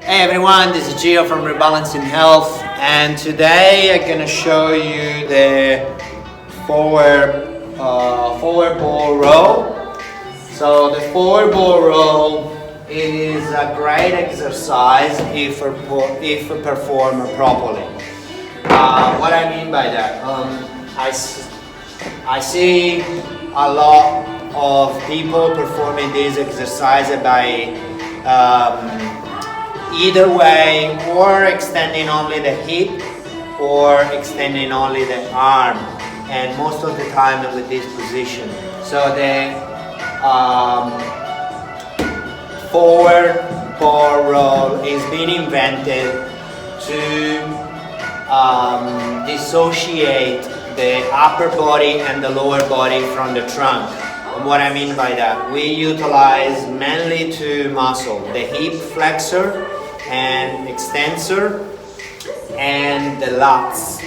Hey everyone, this is Gio from Rebalancing Health, and today I'm gonna show you the forward ball row. So the forward ball row is a great exercise if performed properly. What I mean by that, I see a lot of people performing this exercise by either way, or extending only the hip or extending only the arm, and most of the time with this position. So the forward ball roll is being invented to dissociate the upper body and the lower body from the trunk. And what I mean by that, we utilize mainly two muscles, the hip flexor and extensor and the lats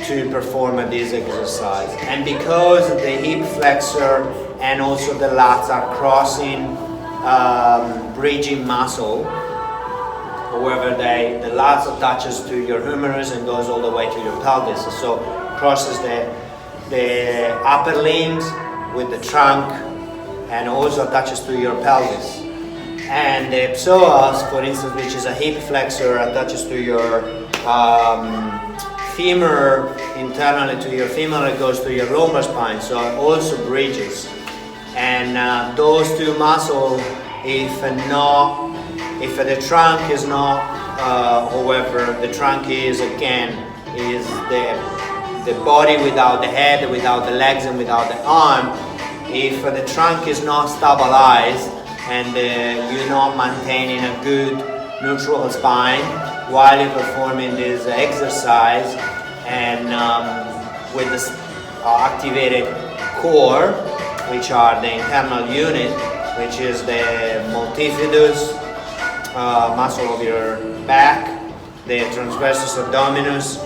to perform this exercise. And because the hip flexor and also the lats are crossing bridging muscle, however the lats attaches to your humerus and goes all the way to your pelvis, so crosses the upper limbs with the trunk and also attaches to your pelvis. And the psoas, for instance, which is a hip flexor, attaches to your femur, internally to your femur, it goes to your lumbar spine, so it also bridges. And those two muscles, if the trunk is not, however, the trunk is the body without the head, without the legs and without the arm. If the trunk is not stabilized and you're not maintaining a good neutral spine while you're performing this exercise, and with the activated core, which are the internal unit, which is the multifidus muscle of your back, the transversus abdominis,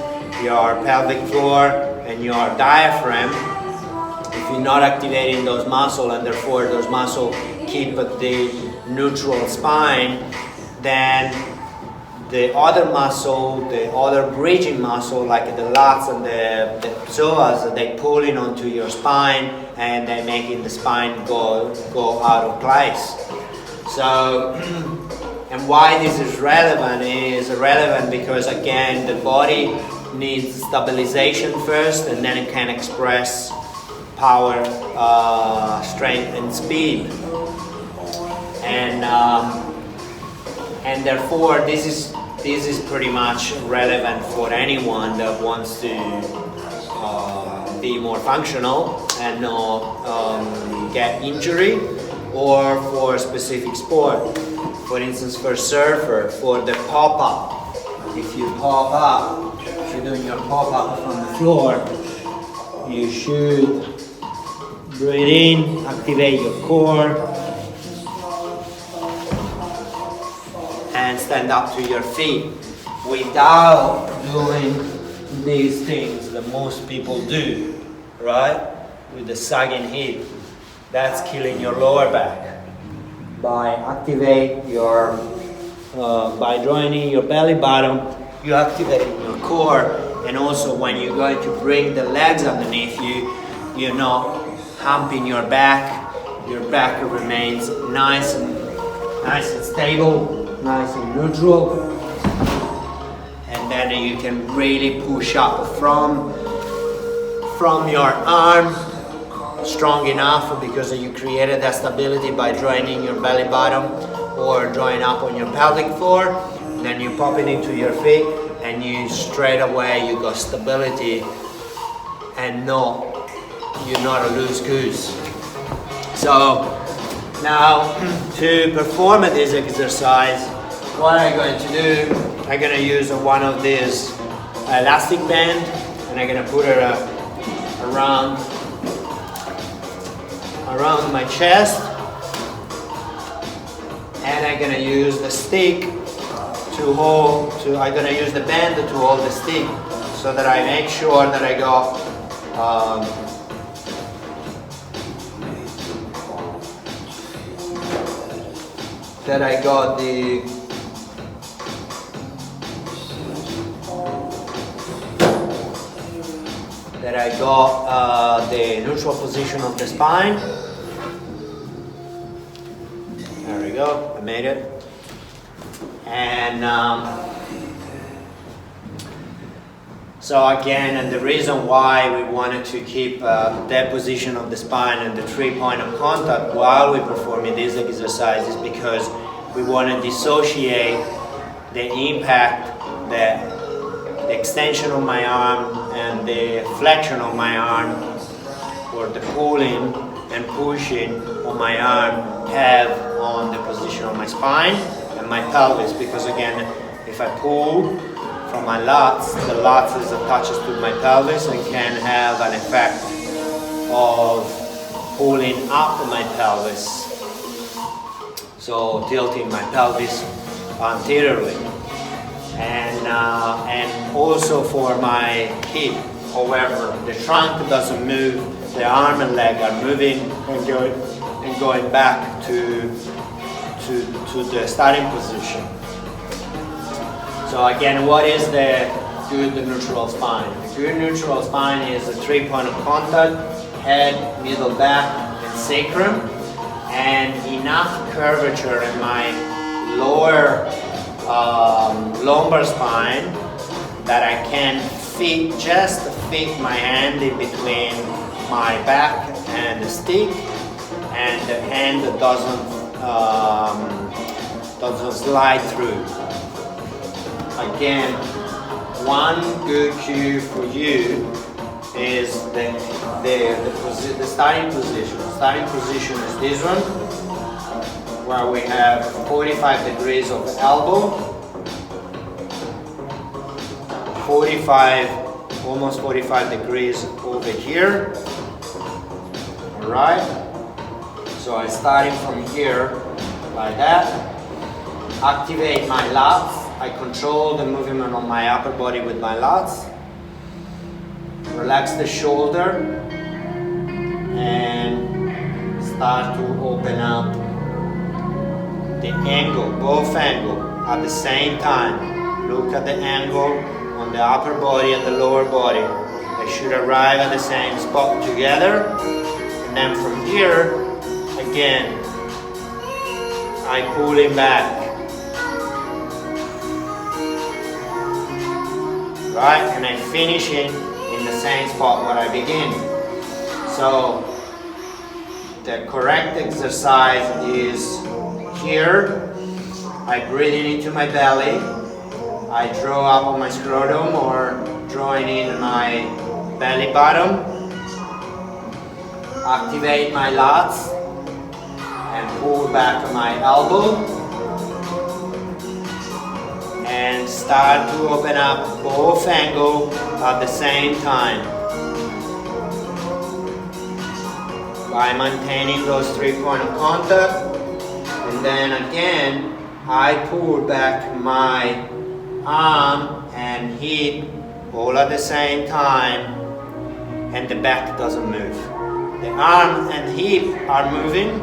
your pelvic floor and your diaphragm. If you're not activating those muscles, and therefore those muscles keep the neutral spine, then the other muscle, the other bridging muscle, like the lats and the psoas, they pulling onto your spine and they're making the spine go out of place. So, and why this is relevant because again, the body needs stabilization first, and then it can express power, strength and speed. And therefore this is pretty much relevant for anyone that wants to be more functional and not get injury, or for specific sport. For instance, for surfer, for the pop-up. If you pop up, if you're doing your pop-up from the floor, you should breathe in, activate your core, and stand up to your feet without doing these things that most people do, right? With the sagging hip. That's killing your lower back. By activate your, by joining your belly button, you activate your core, and also when you're going to bring the legs underneath you, you're not humping your back. Your back remains nice and stable, nice and neutral, and then you can really push up from your arm strong enough, because you created that stability by joining your belly button or drawing up on your pelvic floor. Then you pop it into your feet, and you straight away you got stability, and you're not a loose goose. So now to perform this exercise, what I'm going to do, I'm going to use one of these elastic band, and I'm going to put it around my chest, and I'm going to use the stick I'm going to use the band to hold the stick, so that I make sure that I got that I got the neutral position of the spine. There we go, I made it. And so again, and the reason why we wanted to keep that position of the spine and the 3 point of contact while we're performing this exercise is because we want to dissociate the impact that the extension of my arm and the flexion of my arm, or the pulling and pushing of my arm, have on the position of my spine and my pelvis. Because again, if I pull from my lats, the lats is attaches to my pelvis and can have an effect of pulling up my pelvis, so tilting my pelvis anteriorly. And also for my hip, however, the trunk doesn't move, the arm and leg are moving and going back to the starting position. So again, what is the good neutral spine? The good neutral spine is a 3 point of contact, head, middle back, and sacrum, and enough curvature in my lower lumbar spine that I can just fit my hand in between my back and the stick, and the hand doesn't slide through. Again, one good cue for you is the starting position. The starting position is this one, where we have 45 degrees of elbow, almost 45 degrees over here. Alright, so I'm starting from here like that. Activate my lats. I control the movement of my upper body with my lats. Relax the shoulder and start to open up the angle, both angles at the same time. Look at the angle on the upper body and the lower body. They should arrive at the same spot together. And then from here, again, I pull it back. Right? And I finish it in the same spot where I begin. So the correct exercise is here. I breathe into my belly. I draw up on my scrotum or drawing in my belly bottom. Activate my lats and pull back my elbow. And start to open up both angles at the same time. By maintaining those 3 point of contact. And then again, I pull back my arm and hip all at the same time, and the back doesn't move. The arm and hip are moving,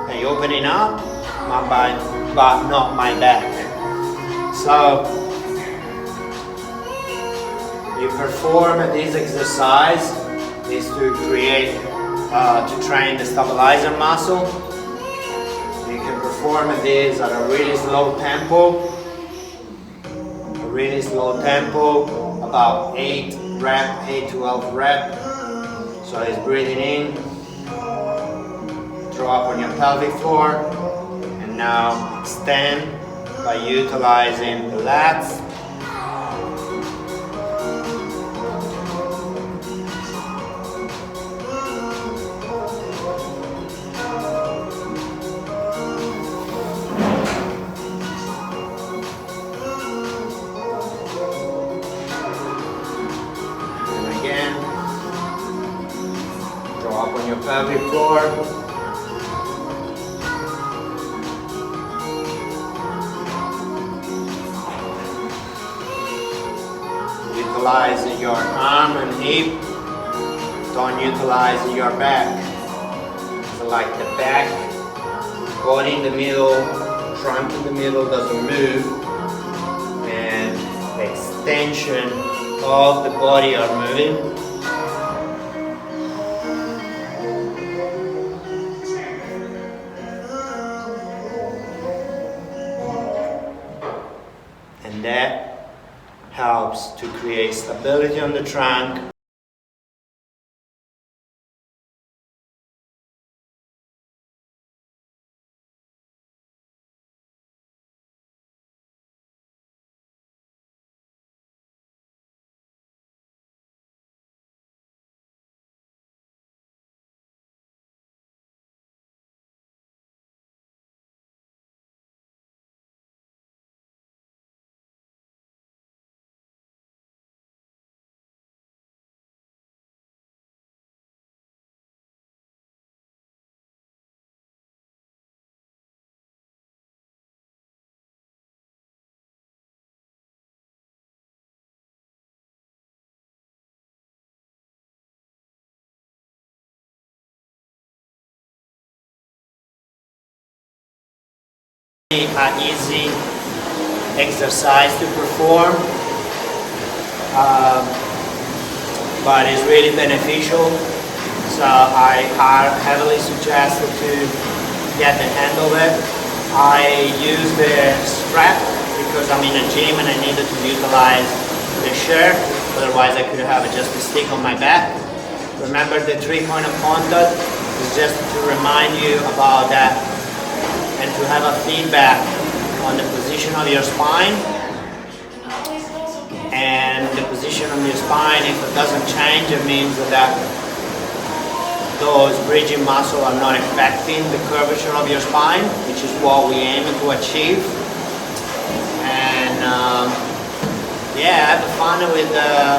they opening up, but not my back. So you perform this exercise is to create, to train the stabilizer muscle. You can perform this at a really slow tempo. About 8 to 12 reps. So it's breathing in, draw up on your pelvic floor, and now extend by utilizing the lats. Pelvic floor. Utilize your arm and hip. Don't utilize your back. So like the back, body in the middle, trunk in the middle doesn't move, and the extension of the body are moving. And that helps to create stability on the trunk. An easy exercise to perform, but it's really beneficial. So I heavily suggest to get the hang of it. I use the strap because I'm in a gym and I needed to utilize the shirt. Otherwise, I could have just a stick on my back. Remember, the 3-point of contact is just to remind you about that, and to have a feedback on the position of your spine. And the position of your spine, if it doesn't change, it means that those bridging muscles are not affecting the curvature of your spine, which is what we aim to achieve. And yeah, have fun with the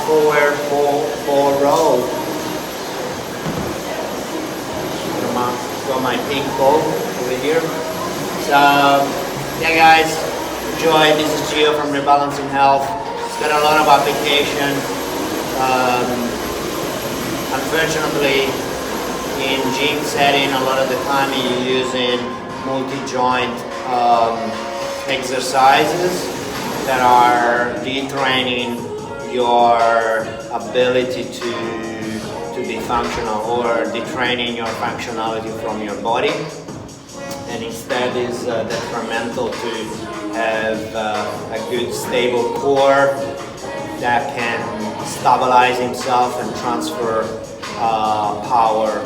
forward four roll. Got my pink ball over here. So yeah guys, enjoy. This is Gio from Rebalancing Health. It's got a lot of application. Unfortunately, in gym setting, a lot of the time you're using multi-joint exercises that are detraining your ability to be functional, or detraining your functionality from your body, and instead is detrimental to have a good stable core that can stabilize himself and transfer power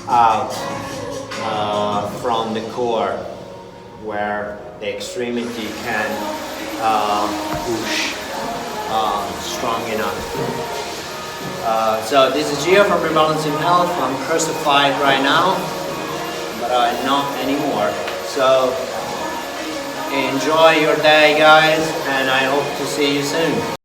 out from the core, where the extremity can push strong enough. So this is Gio from Rebalancing Health. I'm crucified right now, but not anymore. So enjoy your day guys, and I hope to see you soon.